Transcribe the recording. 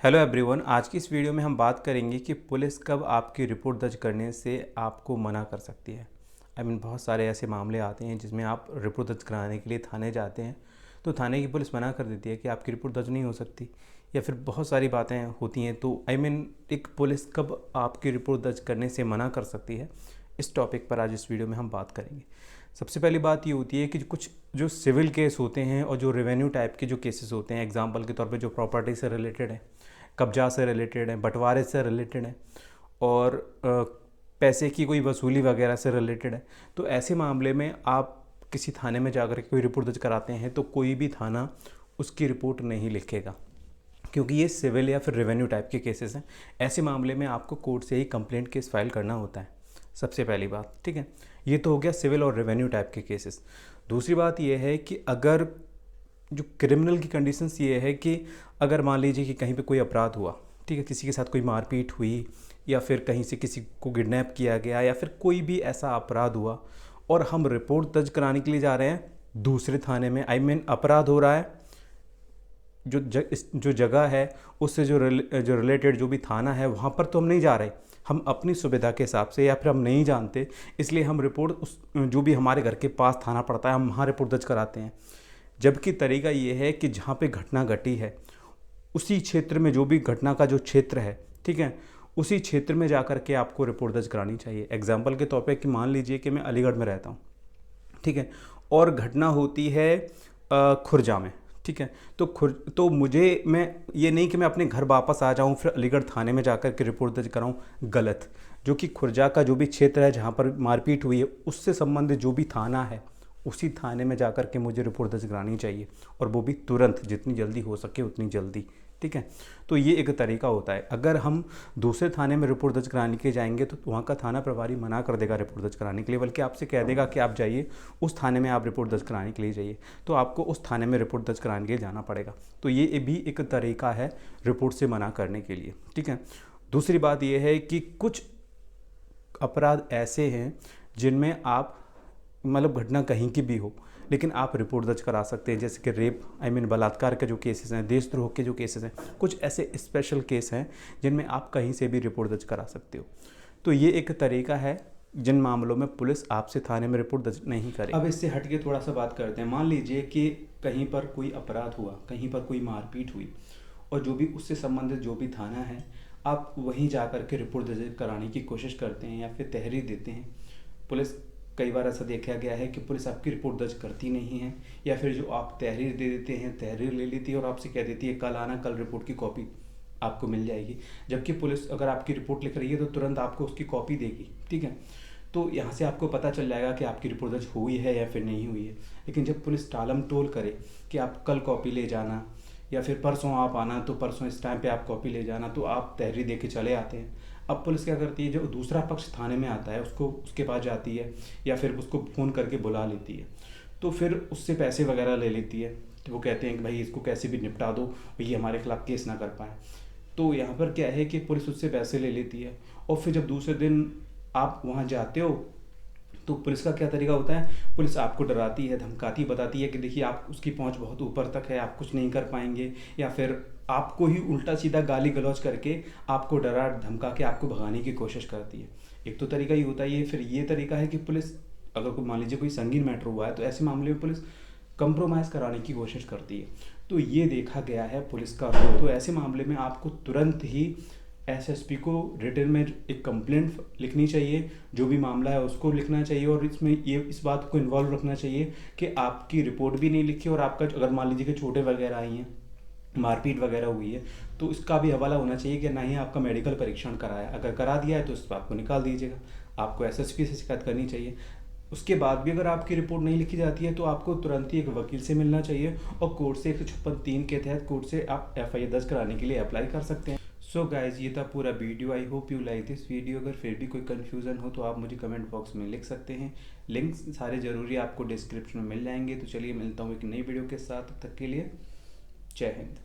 Hello everyone, आज की इस वीडियो में हम बात करेंगे कि पुलिस कब आपकी रिपोर्ट दर्ज करने से आपको मना कर सकती है। बहुत सारे ऐसे मामले आते हैं जिसमें आप रिपोर्ट दर्ज कराने के लिए थाने जाते हैं तो थाने की पुलिस मना कर देती है कि आपकी रिपोर्ट दर्ज नहीं हो सकती, या फिर बहुत सारी बातें होती हैं। तो एक पुलिस कब आपकी रिपोर्ट दर्ज करने से मना कर सकती है, इस टॉपिक पर आज इस वीडियो में हम बात करेंगे। सबसे पहली बात ये होती है कि कुछ जो सिविल केस होते हैं और जो रेवेन्यू टाइप के जो केसेस होते हैं, एग्जांपल के तौर पे जो प्रॉपर्टी से रिलेटेड है, कब्जा से रिलेटेड है, बंटवारे से रिलेटेड है और पैसे की कोई वसूली वगैरह से रिलेटेड है, तो ऐसे मामले में आप किसी थाने में जाकर के कोई रिपोर्ट दर्ज कराते हैं तो कोई भी थाना उसकी रिपोर्ट नहीं लिखेगा, क्योंकि ये सिविल या फिर रेवेन्यू टाइप के केसेस हैं। ऐसे मामले में आपको कोर्ट से ही कंप्लेंट केस फाइल करना होता है, सबसे पहली बात। ठीक है, ये तो हो गया सिविल और रेवेन्यू टाइप के केसेस। दूसरी बात ये है कि अगर जो क्रिमिनल की कंडीशंस ये है कि अगर मान लीजिए कि कहीं पे कोई अपराध हुआ, ठीक है, किसी के साथ कोई मारपीट हुई या फिर कहीं से किसी को किडनैप किया गया या फिर कोई भी ऐसा अपराध हुआ और हम रिपोर्ट दर्ज कराने के लिए जा रहे हैं दूसरे थाने में, अपराध हो रहा है जो जगह है उससे जो रिलेटेड जो भी थाना है वहाँ पर तो हम नहीं जा रहे, हम अपनी सुविधा के हिसाब से या फिर हम नहीं जानते, इसलिए हम रिपोर्ट उस जो भी हमारे घर के पास थाना पड़ता है हम वहाँ रिपोर्ट दर्ज कराते हैं। जबकि तरीका ये है कि जहाँ पे घटना घटी है उसी क्षेत्र में, जो भी घटना का जो क्षेत्र है, ठीक है, उसी क्षेत्र में जाकर के आपको रिपोर्ट दर्ज करानी चाहिए। एग्जाम्पल के तौर पे कि मान लीजिए कि मैं अलीगढ़ में रहता हूँ, ठीक है, और घटना होती है खुर्जा में, ठीक है, तो मुझे, मैं ये नहीं कि मैं अपने घर वापस आ जाऊँ फिर अलीगढ़ थाने में जाकर के रिपोर्ट दर्ज कराऊँ, गलत। जो कि खुर्जा का जो भी क्षेत्र है जहाँ पर मारपीट हुई है उससे संबंधित जो भी थाना है उसी थाने में जाकर के मुझे रिपोर्ट दर्ज करानी चाहिए, और वो भी तुरंत, जितनी जल्दी हो सके उतनी जल्दी। ठीक है, तो ये एक तरीका होता है। अगर हम दूसरे थाने में रिपोर्ट दर्ज कराने के जाएंगे तो वहाँ का थाना प्रभारी मना कर देगा रिपोर्ट दर्ज कराने के लिए, बल्कि आपसे कह देगा कि आप जाइए उस थाने में, आप रिपोर्ट दर्ज कराने के लिए जाइए, तो आपको उस थाने में रिपोर्ट दर्ज कराने के लिए जाना पड़ेगा। तो ये भी एक तरीका है रिपोर्ट से मना करने के लिए। ठीक है, दूसरी बात यह है कि कुछ अपराध ऐसे हैं जिनमें आप घटना कहीं की भी हो लेकिन आप रिपोर्ट दर्ज करा सकते हैं, जैसे कि रेप, बलात्कार के जो केसेस हैं, देशद्रोह के जो केसेस हैं, कुछ ऐसे स्पेशल केस हैं जिनमें आप कहीं से भी रिपोर्ट दर्ज करा सकते हो। तो ये एक तरीका है जिन मामलों में पुलिस आपसे थाने में रिपोर्ट दर्ज नहीं करेगी। अब इससे हट के थोड़ा सा बात करते हैं। मान लीजिए कि कहीं पर कोई अपराध हुआ, कहीं पर कोई मारपीट हुई, और जो भी उससे संबंधित जो भी थाना है आप वहीं जा कर के रिपोर्ट दर्ज कराने की कोशिश करते हैं या फिर तहरीर देते हैं। पुलिस, कई बार ऐसा देखा गया है कि पुलिस आपकी रिपोर्ट दर्ज करती नहीं है, या फिर जो आप तहरीर दे देते हैं, तहरीर ले लेती है और आपसे कह देती है कल आना, कल रिपोर्ट की कॉपी आपको मिल जाएगी। जबकि पुलिस अगर आपकी रिपोर्ट लिख रही है तो तुरंत आपको उसकी कॉपी देगी। ठीक है, तो यहाँ से आपको पता चल जाएगा कि आपकी रिपोर्ट दर्ज हुई है या फिर नहीं हुई है। लेकिन जब पुलिस टालम टोल करे कि आप कल कॉपी ले जाना या फिर परसों आप आना, तो परसों इस टाइम पे आप कॉपी ले जाना, तो आप तहरीर दे के चले आते हैं। अब पुलिस क्या करती है, जो दूसरा पक्ष थाने में आता है उसको, उसके पास जाती है या फिर उसको फ़ोन करके बुला लेती है, तो फिर उससे पैसे वगैरह ले लेती है। तो वो कहते हैं कि भाई इसको कैसे भी निपटा दो, ये हमारे खिलाफ केस ना कर पाए। तो यहाँ पर क्या है कि पुलिस उससे पैसे ले लेती है, और फिर जब दूसरे दिन आप वहाँ जाते हो तो पुलिस का क्या तरीका होता है, पुलिस आपको डराती है, धमकाती, बताती है कि देखिए आप, उसकी पहुंच बहुत ऊपर तक है, आप कुछ नहीं कर पाएंगे, या फिर आपको ही उल्टा सीधा गाली गलौज करके आपको डरा धमका के आपको भगाने की कोशिश करती है। एक तो तरीका ये होता है ये। फिर ये तरीका है कि पुलिस, अगर कोई मान लीजिए कोई संगीन मैटर हुआ है तो ऐसे मामले में पुलिस कंप्रोमाइज़ कराने की कोशिश करती है। तो ये देखा गया है पुलिस का रोल। तो ऐसे मामले में आपको तुरंत ही एसएसपी को रिटन में एक कंप्लेंट लिखनी चाहिए, जो भी मामला है उसको लिखना चाहिए, और इसमें ये इस बात को इन्वॉल्व रखना चाहिए कि आपकी रिपोर्ट भी नहीं लिखी, और आपका अगर मान लीजिए कि चोटें वगैरह आई हैं, मारपीट वगैरह हुई है, तो इसका भी हवाला होना चाहिए कि ना ही आपका मेडिकल परीक्षण कराया। अगर करा दिया है तो इस बात को निकाल दीजिएगा। आपको एसएसपी से शिकायत करनी चाहिए। उसके बाद भी अगर आपकी रिपोर्ट नहीं लिखी जाती है तो आपको तुरंत ही एक वकील से मिलना चाहिए, और कोर्ट से 156(3) के तहत कोर्ट से आप एफआईआर दर्ज कराने के लिए अप्लाई कर सकते हैं। सो गाइज, ये था पूरा video. I hope you like this video. अगर फिर भी कोई कन्फ्यूज़न हो तो आप मुझे कमेंट बॉक्स में लिख सकते हैं। लिंक्स सारे ज़रूरी आपको डिस्क्रिप्शन में मिल जाएंगे। तो चलिए मिलता हूँ एक नई वीडियो के साथ, तब तक के लिए जय हिंद।